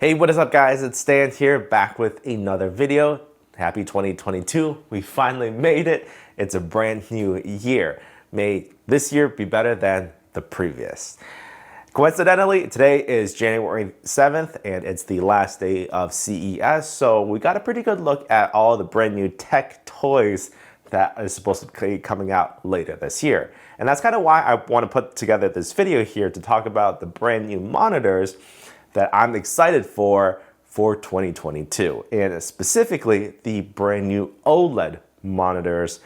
Hey, what is up guys? It's Stan here, back with another video. Happy 2022. We finally made it. It's a brand new year. May this year be better than the previous. Coincidentally, today is January 7th and it's the last day of CES. So we got a pretty good look at all the brand new tech toys that is supposed to be coming out later this year. And that's kind of why I want to put together this video here to talk about the brand new monitors that I'm excited for 2022, and specifically the brand new OLED monitors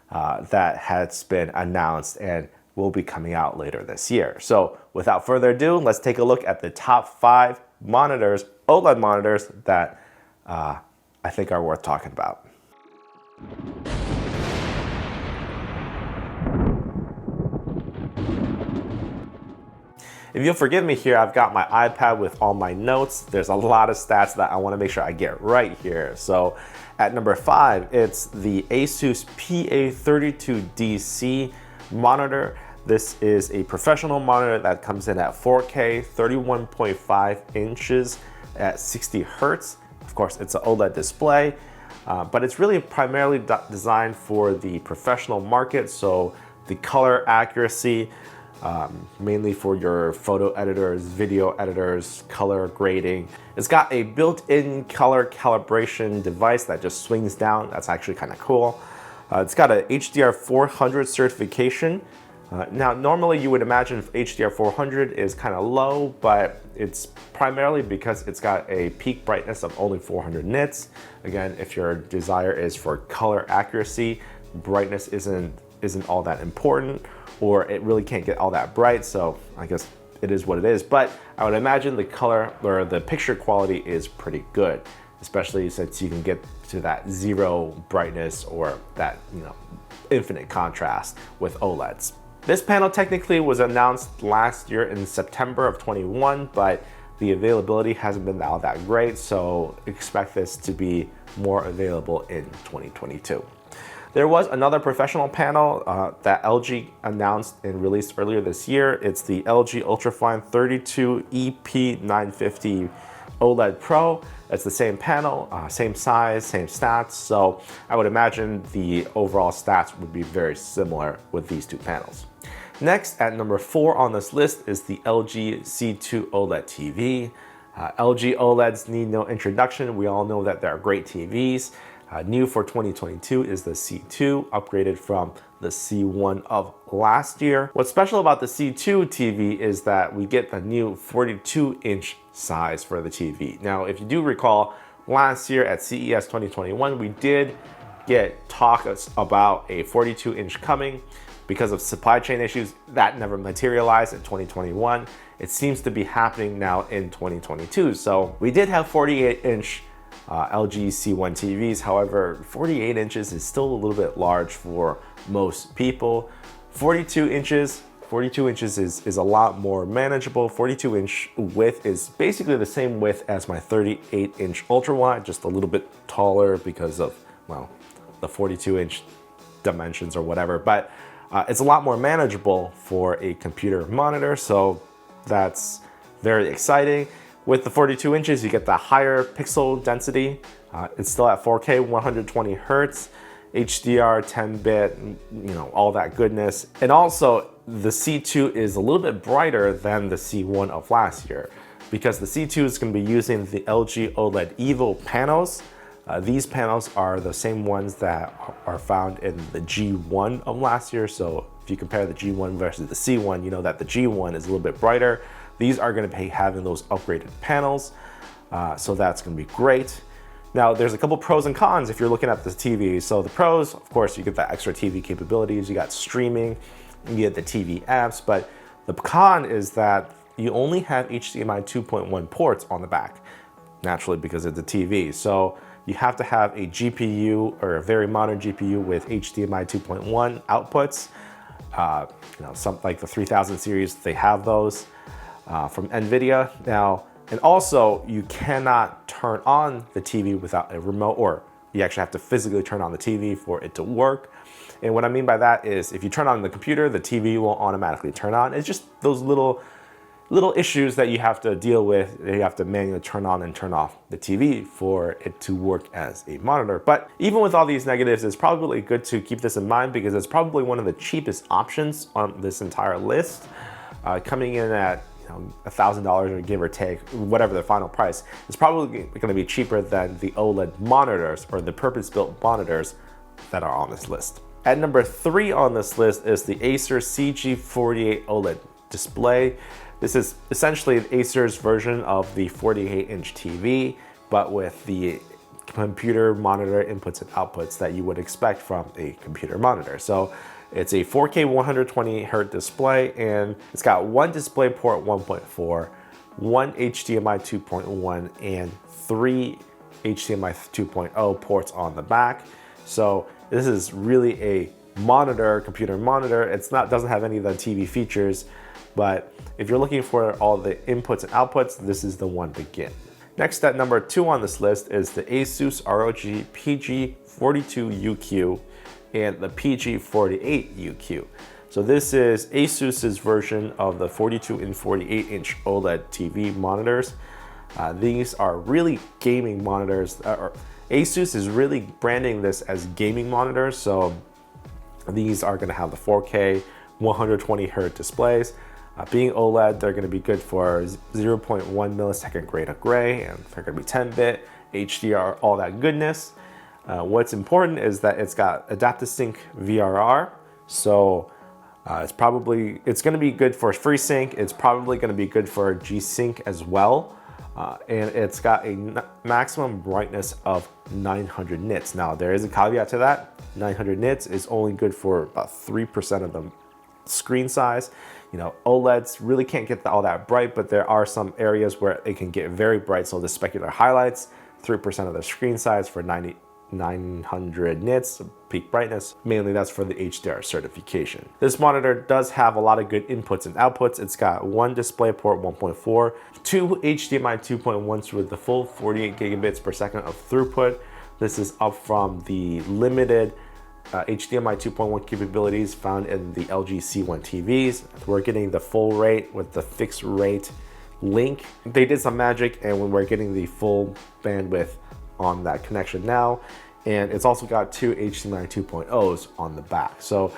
that has been announced and will be coming out later this year. So without further ado, let's take a look at the top 5 monitors, OLED monitors that I think are worth talking about. If you'll forgive me here, I've got my iPad with all my notes. There's a lot of stats that I want to make sure I get right here. So at number 5, it's the Asus PA32DC monitor. This is a professional monitor that comes in at 4K, 31.5 inches at 60 Hertz. Of course, it's an OLED display, but it's really primarily designed for the professional market. So the color accuracy, mainly for your photo editors, video editors, color grading. It's got a built-in color calibration device that just swings down. That's actually kind of cool. It's got a HDR 400 certification. Now, normally you would imagine HDR 400 is kind of low, but it's primarily because it's got a peak brightness of only 400 nits. Again, if your desire is for color accuracy, brightness isn't all that important, or it really can't get all that bright, so I guess it is what it is. But I would imagine the color or the picture quality is pretty good, especially since you can get to that zero brightness or that, infinite contrast with OLEDs. This panel technically was announced last year in September of 21, but the availability hasn't been all that great, so expect this to be more available in 2022. There was another professional panel that LG announced and released earlier this year. It's the LG Ultrafine 32 EP950 OLED Pro. It's the same panel, same size, same stats. So I would imagine the overall stats would be very similar with these two panels. Next, at number 4 on this list is the LG C2 OLED TV. LG OLEDs need no introduction. We all know that they're great TVs. New for 2022 is the C2, upgraded from the C1 of last year. What's special about the C2 TV is that we get the new 42-inch size for the TV. Now, if you do recall, last year at CES 2021, we did get talk about a 42-inch coming. Because of supply chain issues, that never materialized in 2021. It seems to be happening now in 2022. So we did have 48-inch LG C1 TVs. However, 48 inches is still a little bit large for most people. 42 inches is a lot more manageable. 42-inch width is basically the same width as my 38-inch ultra wide, just a little bit taller because of, well, the 42-inch dimensions or whatever. But it's a lot more manageable for a computer monitor, so that's very exciting. With the 42 inches, you get the higher pixel density. It's still at 4K, 120 Hertz, HDR, 10-bit, all that goodness. And also, the C2 is a little bit brighter than the C1 of last year because the C2 is going to be using the LG OLED Evo panels. These panels are the same ones that are found in the G1 of last year. So if you compare the G1 versus the C1, you know that the G1 is a little bit brighter. These are going to be having those upgraded panels, so that's going to be great. Now, there's a couple pros and cons if you're looking at the TV. So the pros, of course, you get the extra TV capabilities, you got streaming, you get the TV apps, but the con is that you only have HDMI 2.1 ports on the back, naturally because it's a TV. So you have to have a GPU or a very modern GPU with HDMI 2.1 outputs. Some like the 3000 series, they have those. From NVIDIA. Now, and also you cannot turn on the TV without a remote, or you actually have to physically turn on the TV for it to work. And what I mean by that is if you turn on the computer, the TV will automatically turn on. It's just those little little issues that you have to deal with. You have to manually turn on and turn off the TV for it to work as a monitor. But even with all these negatives, it's probably good to keep this in mind because it's probably one of the cheapest options on this entire list, coming in at $1,000 or give or take, whatever the final price. It's probably going to be cheaper than the OLED monitors or the purpose-built monitors that are on this list. At number 3 on this list is the Acer CG48 OLED display. This is essentially Acer's version of the 48-inch TV, but with the computer monitor inputs and outputs that you would expect from a computer monitor. So it's a 4K 120Hz display, and it's got one DisplayPort 1.4, one HDMI 2.1, and 3 HDMI 2.0 ports on the back. So this is really a monitor, computer monitor. It's not, doesn't have any of the TV features, but if you're looking for all the inputs and outputs, this is the one to get. Next, at number 2 on this list is the Asus ROG PG42UQ and the PG48UQ. So this is Asus's version of the 42 and 48-inch OLED TV monitors. These are really gaming monitors. Asus is really branding this as gaming monitors. So these are going to have the 4K 120Hz displays. Being OLED, they're going to be good for 0.1 millisecond gray to gray, and they're going to be 10-bit, HDR, all that goodness. What's important is that it's got Adaptive-Sync VRR, so it's going to be good for FreeSync. It's probably going to be good for G-Sync as well, and it's got a maximum brightness of 900 nits. Now there is a caveat to that. 900 nits is only good for about 3% of the screen size. OLEDs really can't get all that bright, but there are some areas where it can get very bright. So the specular highlights, 3% of the screen size for 900 nits, peak brightness. Mainly that's for the HDR certification. This monitor does have a lot of good inputs and outputs. It's got one DisplayPort 1.4, two HDMI 2.1s with the full 48 gigabits per second of throughput. This is up from the limited HDMI 2.1 capabilities found in the LG C1 TVs. We're getting the full rate with the fixed rate link. They did some magic, and when we're getting the full bandwidth on that connection now, and it's also got two HDMI 2.0s on the back. So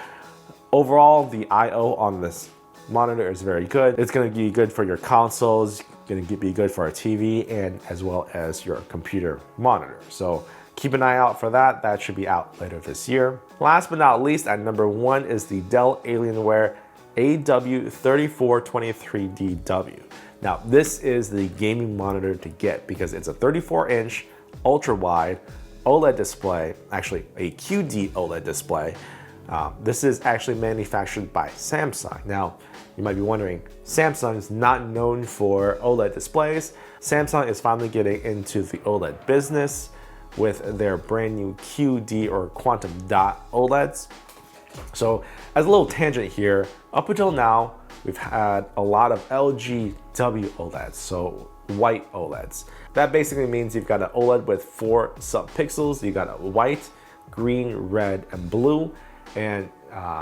overall, the I/O on this monitor is very good. It's going to be good for your consoles, going to be good for a TV, and as well as your computer monitor. So keep an eye out for that. That should be out later this year. Last but not least, at number 1 is the Dell Alienware AW3423DW. Now, this is the gaming monitor to get because it's a 34-inch ultra-wide OLED display, actually a QD OLED display. This is actually manufactured by Samsung. Now, you might be wondering, Samsung is not known for OLED displays. Samsung is finally getting into the OLED business with their brand new QD or quantum dot OLEDs. So as a little tangent here, up until now, we've had a lot of LG W OLEDs, so white OLEDs. That basically means you've got an OLED with 4 subpixels. You got a white, green, red, and blue. And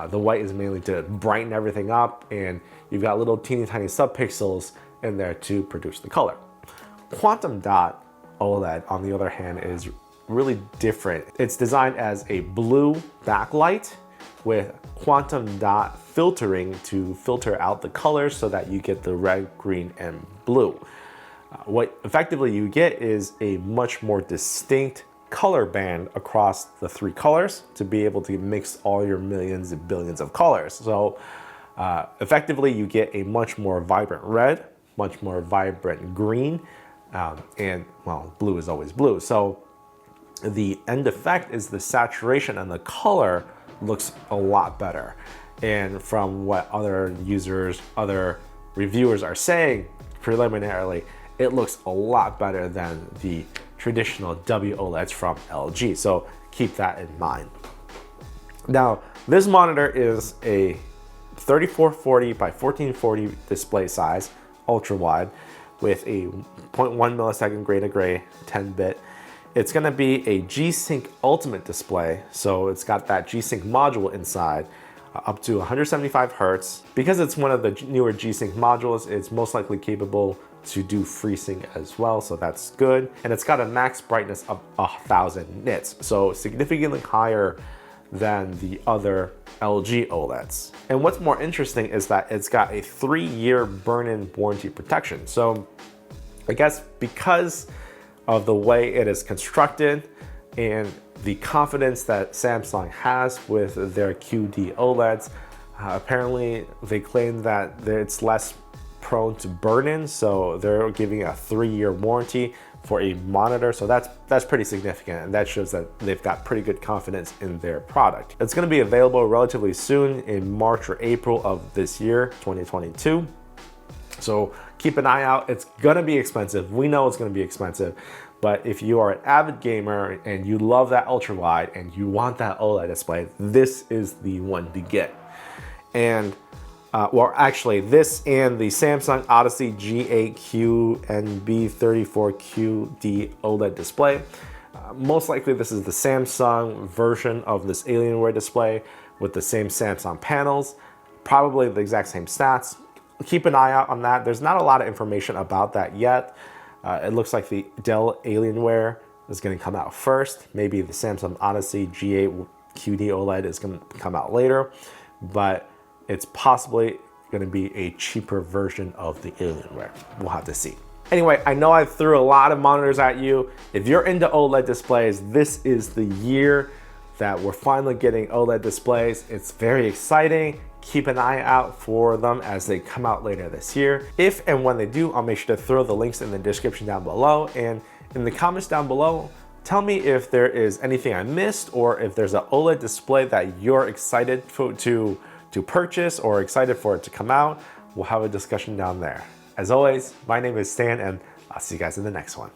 the white is mainly to brighten everything up, and you've got little teeny tiny subpixels in there to produce the color. Quantum dot OLED, on the other hand, is really different. It's designed as a blue backlight with quantum dot filtering to filter out the colors so that you get the red, green, and blue. What effectively you get is a much more distinct color band across the 3 colors to be able to mix all your millions and billions of colors. So effectively you get a much more vibrant red, much more vibrant green, and well, blue is always blue. So the end effect is the saturation and the color looks a lot better. And from what other users, other reviewers are saying preliminarily, it looks a lot better than the traditional W OLEDs from LG. So keep that in mind. Now, this monitor is a 3440 by 1440 display size, ultra wide, with a 0.1 millisecond gray to gray 10-bit. It's going to be a G-Sync Ultimate display, so it's got that G-Sync module inside. up to 175 Hertz. Because it's one of the newer G-Sync modules, it's most likely capable to do FreeSync as well, so that's good. And it's got a max brightness of 1000 nits, so significantly higher than the other LG OLEDs. And what's more interesting is that it's got a 3-year burn-in warranty protection. So I guess because of the way it is constructed and the confidence that Samsung has with their QD OLEDs, apparently they claim that it's less prone to burn-in, so they're giving a 3-year warranty for a monitor, so that's pretty significant, and that shows that they've got pretty good confidence in their product. It's going to be available relatively soon in March or April of this year, 2022. So keep an eye out. It's going to be expensive. We know it's going to be expensive, but if you are an avid gamer and you love that ultra wide and you want that OLED display, this is the one to get. And well, actually, this and the Samsung Odyssey G8Q and B34QD OLED display. Most likely, this is the Samsung version of this Alienware display with the same Samsung panels, probably the exact same stats. Keep an eye out on that. There's not a lot of information about that yet. It looks like the Dell Alienware is going to come out first. Maybe the Samsung Odyssey G8 QD OLED is going to come out later, but it's possibly going to be a cheaper version of the Alienware. We'll have to see. Anyway, I know I threw a lot of monitors at you. If you're into OLED displays, this is the year that we're finally getting OLED displays. It's very exciting. Keep an eye out for them as they come out later this year. If and when they do, I'll make sure to throw the links in the description down below. And in the comments down below, tell me if there is anything I missed or if there's an OLED display that you're excited to purchase or excited for it to come out. We'll have a discussion down there. As always, my name is Stan, and I'll see you guys in the next one.